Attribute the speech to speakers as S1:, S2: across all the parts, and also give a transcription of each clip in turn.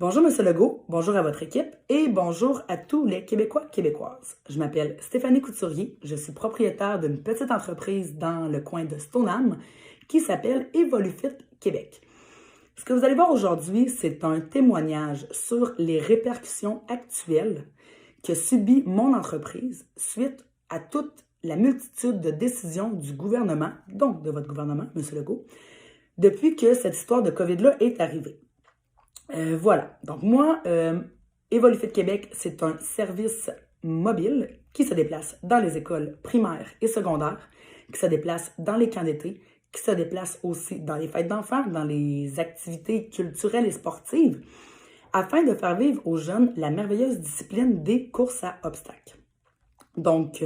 S1: Bonjour Monsieur Legault, bonjour à votre équipe et bonjour à tous les Québécois, Québécoises. Je m'appelle Stéphanie Couturier, je suis propriétaire d'une petite entreprise dans le coin de Stoneham qui s'appelle Evolufit Québec. Ce que vous allez voir aujourd'hui, c'est un témoignage sur les répercussions actuelles que subit mon entreprise suite à toute la multitude de décisions du gouvernement, donc de votre gouvernement, Monsieur Legault, depuis que cette histoire de COVID-là est arrivée. Voilà. Donc moi, Evolufit Québec, c'est un service mobile qui se déplace dans les écoles primaires et secondaires, qui se déplace dans les camps d'été, qui se déplace aussi dans les fêtes d'enfants, dans les activités culturelles et sportives, afin de faire vivre aux jeunes la merveilleuse discipline des courses à obstacles. Donc,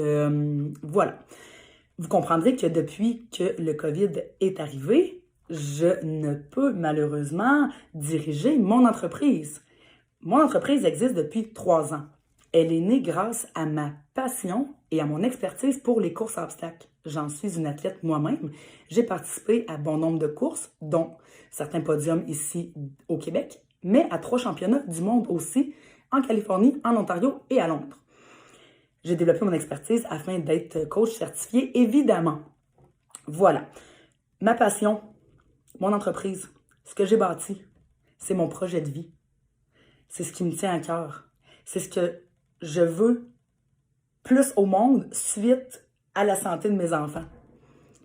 S1: voilà. Vous comprendrez que depuis que le COVID est arrivé, je ne peux malheureusement diriger mon entreprise. Mon entreprise existe depuis 3 ans. Elle est née grâce à ma passion et à mon expertise pour les courses à obstacles. J'en suis une athlète moi-même. J'ai participé à bon nombre de courses, dont certains podiums ici au Québec, mais à 3 championnats du monde aussi, en Californie, en Ontario et à Londres. J'ai développé mon expertise afin d'être coach certifié, évidemment. Voilà. Ma passion, mon entreprise, ce que j'ai bâti, c'est mon projet de vie. C'est ce qui me tient à cœur. C'est ce que je veux plus au monde suite à la santé de mes enfants.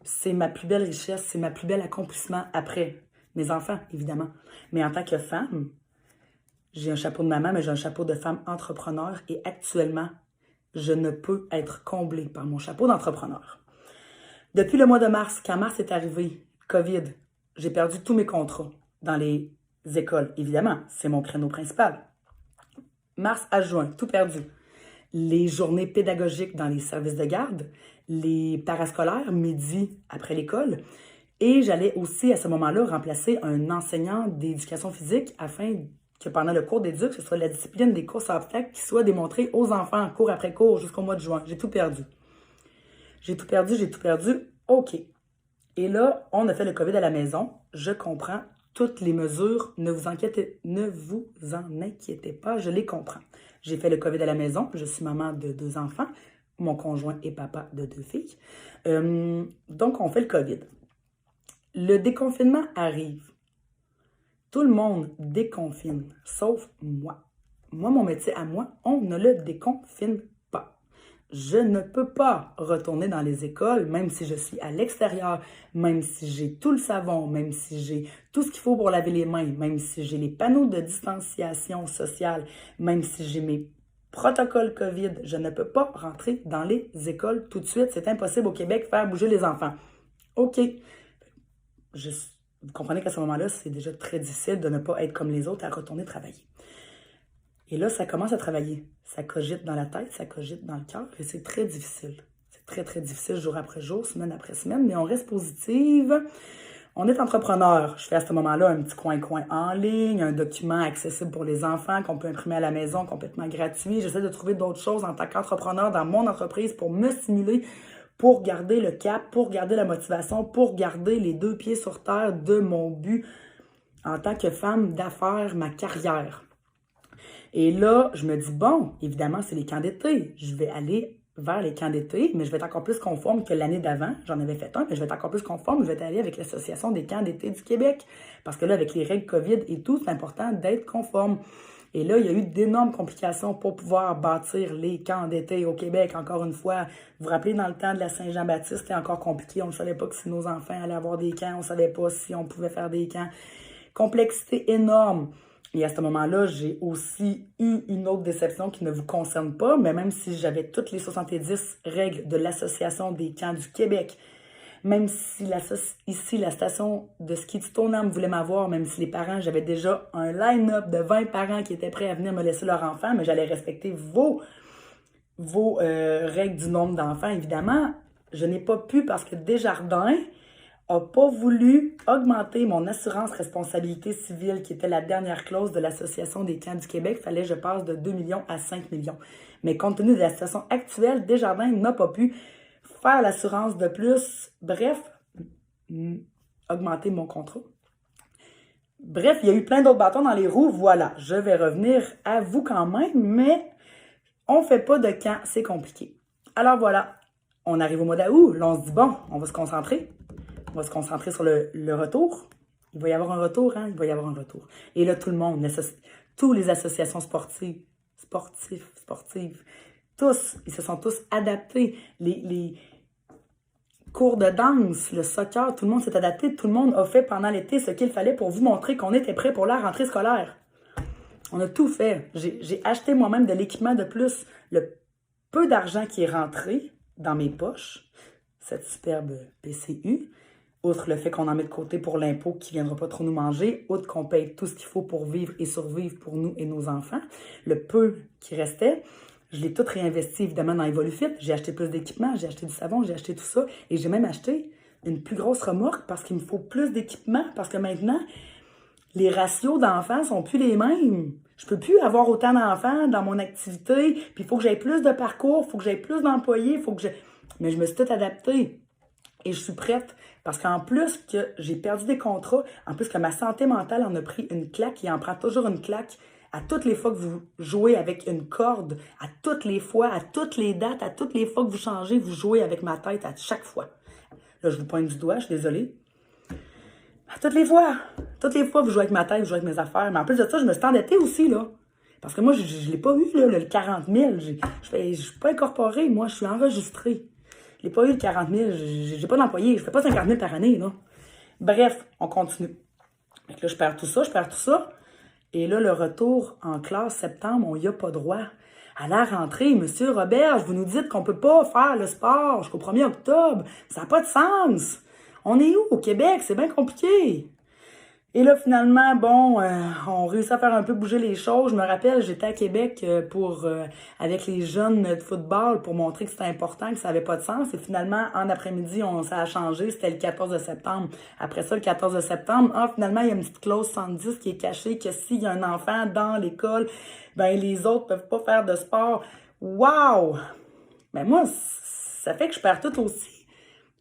S1: C'est ma plus belle richesse, c'est ma plus bel accomplissement après mes enfants, évidemment. Mais en tant que femme, j'ai un chapeau de maman, mais j'ai un chapeau de femme entrepreneur et actuellement, je ne peux être comblée par mon chapeau d'entrepreneur. Depuis le mois de mars, quand mars est arrivé, COVID, j'ai perdu tous mes contrats dans les écoles. Évidemment, c'est mon créneau principal. Mars à juin, tout perdu. Les journées pédagogiques dans les services de garde, les parascolaires, midi après l'école. Et j'allais aussi, à ce moment-là, remplacer un enseignant d'éducation physique afin que pendant le cours d'éduc, ce soit la discipline des courses à obstacles qui soit démontrée aux enfants, cours après cours, jusqu'au mois de juin. J'ai tout perdu. J'ai tout perdu. OK. Et là, on a fait le COVID à la maison. Je comprends toutes les mesures. Ne vous en inquiétez pas, je les comprends. J'ai fait le COVID à la maison. Je suis maman de 2 enfants. Mon conjoint est papa de 2 filles. Donc, on fait le COVID. Le déconfinement arrive. Tout le monde déconfine, sauf moi. Moi, mon métier à moi, on ne le déconfine pas. Je ne peux pas retourner dans les écoles, même si je suis à l'extérieur, même si j'ai tout le savon, même si j'ai tout ce qu'il faut pour laver les mains, même si j'ai les panneaux de distanciation sociale, même si j'ai mes protocoles COVID, je ne peux pas rentrer dans les écoles tout de suite. C'est impossible au Québec de faire bouger les enfants. OK. Vous comprenez qu'à ce moment-là, c'est déjà très difficile de ne pas être comme les autres à retourner travailler. Et là, ça commence à travailler. Ça cogite dans la tête, ça cogite dans le cœur et c'est très difficile. C'est très, très difficile jour après jour, semaine après semaine, mais on reste positive. On est entrepreneur. Je fais à ce moment-là un petit coin-coin en ligne, un document accessible pour les enfants qu'on peut imprimer à la maison complètement gratuit. J'essaie de trouver d'autres choses en tant qu'entrepreneur dans mon entreprise pour me stimuler, pour garder le cap, pour garder la motivation, pour garder les 2 pieds sur terre de mon but en tant que femme d'affaires, ma carrière. Et là, je me dis, bon, évidemment, c'est les camps d'été. Je vais aller vers les camps d'été, mais je vais être encore plus conforme que l'année d'avant. J'en avais fait un, mais je vais être encore plus conforme. Je vais aller avec l'Association des camps d'été du Québec. Parce que là, avec les règles COVID et tout, c'est important d'être conforme. Et là, il y a eu d'énormes complications pour pouvoir bâtir les camps d'été au Québec. Encore une fois, vous vous rappelez, dans le temps de la Saint-Jean-Baptiste, c'était encore compliqué. On ne savait pas si nos enfants allaient avoir des camps. On ne savait pas si on pouvait faire des camps. Complexité énorme. Et à ce moment-là, j'ai aussi eu une autre déception qui ne vous concerne pas, mais même si j'avais toutes les 70 règles de l'Association des camps du Québec, même si ici, la station de ski de Stoneham voulait m'avoir, même si les parents, j'avais déjà un line-up de 20 parents qui étaient prêts à venir me laisser leur enfant, mais j'allais respecter vos règles du nombre d'enfants, évidemment. Je n'ai pas pu parce que Desjardins n'a pas voulu augmenter mon assurance responsabilité civile, qui était la dernière clause de l'Association des camps du Québec. Il fallait que je passe de 2 millions à 5 millions. Mais compte tenu de la situation actuelle, Desjardins n'a pas pu faire l'assurance de plus. Bref, augmenter mon contrat. Bref, il y a eu plein d'autres bâtons dans les roues. Voilà, je vais revenir à vous quand même, mais on fait pas de camp, c'est compliqué. Alors voilà, on arrive au mois d'août. Là, on se dit, bon, on va se concentrer. On va se concentrer sur le retour. Il va y avoir un retour, hein? Il va y avoir un retour. Et là, tout le monde, toutes les associations sportives, tous, ils se sont tous adaptés. Les cours de danse, le soccer, tout le monde s'est adapté. Tout le monde a fait pendant l'été ce qu'il fallait pour vous montrer qu'on était prêt pour la rentrée scolaire. On a tout fait. J'ai acheté moi-même de l'équipement de plus. Le peu d'argent qui est rentré dans mes poches, cette superbe PCU, outre le fait qu'on en met de côté pour l'impôt qui ne viendra pas trop nous manger, outre qu'on paye tout ce qu'il faut pour vivre et survivre pour nous et nos enfants, le peu qui restait, je l'ai tout réinvesti évidemment dans Evolufit. J'ai acheté plus d'équipements, j'ai acheté du savon, j'ai acheté tout ça et j'ai même acheté une plus grosse remorque parce qu'il me faut plus d'équipements parce que maintenant, les ratios d'enfants sont plus les mêmes. Je peux plus avoir autant d'enfants dans mon activité, puis il faut que j'aie plus de parcours, il faut que j'aie plus d'employés, mais je me suis tout adaptée. Et je suis prête parce qu'en plus que j'ai perdu des contrats, en plus que ma santé mentale en a pris une claque et en prend toujours une claque à toutes les fois que vous jouez avec une corde, à toutes les fois, à toutes les dates, à toutes les fois que vous changez, vous jouez avec ma tête à chaque fois. Là, je vous pointe du doigt, je suis désolée. À toutes les fois, vous jouez avec ma tête, vous jouez avec mes affaires. Mais en plus de ça, je me suis endettée aussi, là. Parce que moi, je ne l'ai pas eu, là, le 40 000. Je ne suis pas incorporée, moi, je suis enregistrée. Je n'ai pas eu le 40 000, j'ai pas d'employé, je fais pas 50 000 par année, là. Bref, on continue. Donc là, je perds tout ça. Et là, le retour en classe septembre, on n'y a pas droit. À la rentrée, Monsieur Roberge, vous nous dites qu'on peut pas faire le sport jusqu'au 1er octobre. Ça n'a pas de sens. On est où au Québec? C'est bien compliqué. Et là, finalement, bon, on réussit à faire un peu bouger les choses. Je me rappelle, j'étais à Québec avec les jeunes de football pour montrer que c'était important, que ça n'avait pas de sens. Et finalement, en après-midi, ça a changé. C'était le 14 septembre. Après ça, le 14 septembre, finalement, il y a une petite clause 110 qui est cachée que s'il y a un enfant dans l'école, ben les autres peuvent pas faire de sport. Wow! Ben moi, ça fait que je perds tout aussi.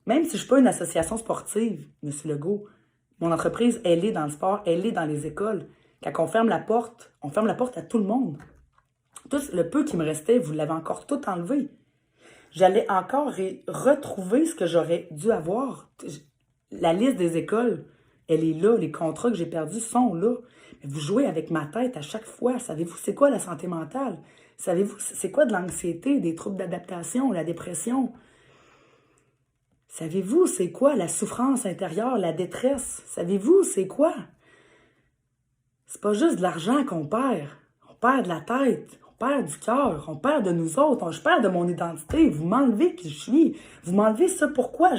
S1: Même si je suis pas une association sportive, M. Legault, mon entreprise, elle est dans le sport, elle est dans les écoles. Quand on ferme la porte à tout le monde. Tout le peu qui me restait, vous l'avez encore tout enlevé. J'allais encore retrouver ce que j'aurais dû avoir. La liste des écoles, elle est là. Les contrats que j'ai perdus sont là. Mais vous jouez avec ma tête à chaque fois. Savez-vous c'est quoi la santé mentale? Savez-vous c'est quoi de l'anxiété, des troubles d'adaptation, la dépression? Savez-vous c'est quoi la souffrance intérieure, la détresse? Savez-vous c'est quoi? C'est pas juste de l'argent qu'on perd. On perd de la tête, on perd du cœur, on perd de nous autres, je perds de mon identité. Vous m'enlevez qui je suis. Vous m'enlevez ça pourquoi?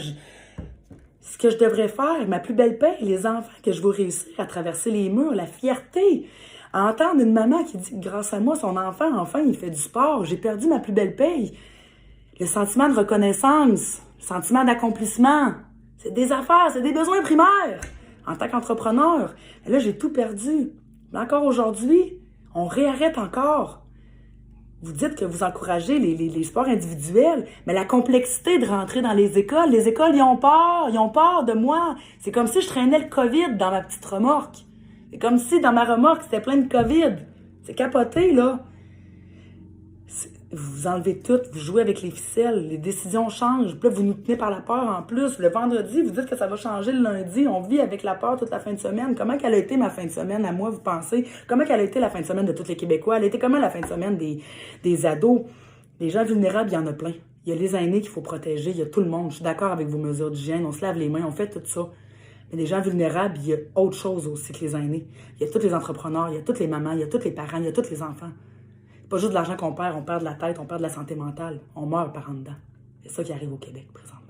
S1: Ce que je devrais faire, ma plus belle paye, les enfants que je veux réussir à traverser les murs, la fierté. À entendre une maman qui dit que grâce à moi, son enfant, enfin, il fait du sport. J'ai perdu ma plus belle paye. Le sentiment de reconnaissance, le sentiment d'accomplissement. C'est des affaires, c'est des besoins primaires. En tant qu'entrepreneur, là, j'ai tout perdu. Mais encore aujourd'hui, on réarrête encore. Vous dites que vous encouragez les sports individuels, mais la complexité de rentrer dans les écoles, ils ont peur de moi. C'est comme si je traînais le COVID dans ma petite remorque. C'est comme si dans ma remorque, c'était plein de COVID. C'est capoté, là. Vous enlevez tout, vous jouez avec les ficelles, les décisions changent, puis là, vous nous tenez par la peur en plus. Le vendredi, vous dites que ça va changer le lundi, on vit avec la peur toute la fin de semaine. Comment qu'elle a été ma fin de semaine à moi, vous pensez? Comment qu'elle a été la fin de semaine de tous les Québécois? Elle a été comment la fin de semaine des ados? Les gens vulnérables, il y en a plein. Il y a les aînés qu'il faut protéger, il y a tout le monde. Je suis d'accord avec vos mesures d'hygiène, on se lave les mains, on fait tout ça. Mais les gens vulnérables, il y a autre chose aussi que les aînés. Il y a tous les entrepreneurs, il y a toutes les mamans, il y a tous les parents, il y a tous les enfants. Pas juste de l'argent qu'on perd, on perd de la tête, on perd de la santé mentale. On meurt par en dedans. C'est ça qui arrive au Québec, présentement.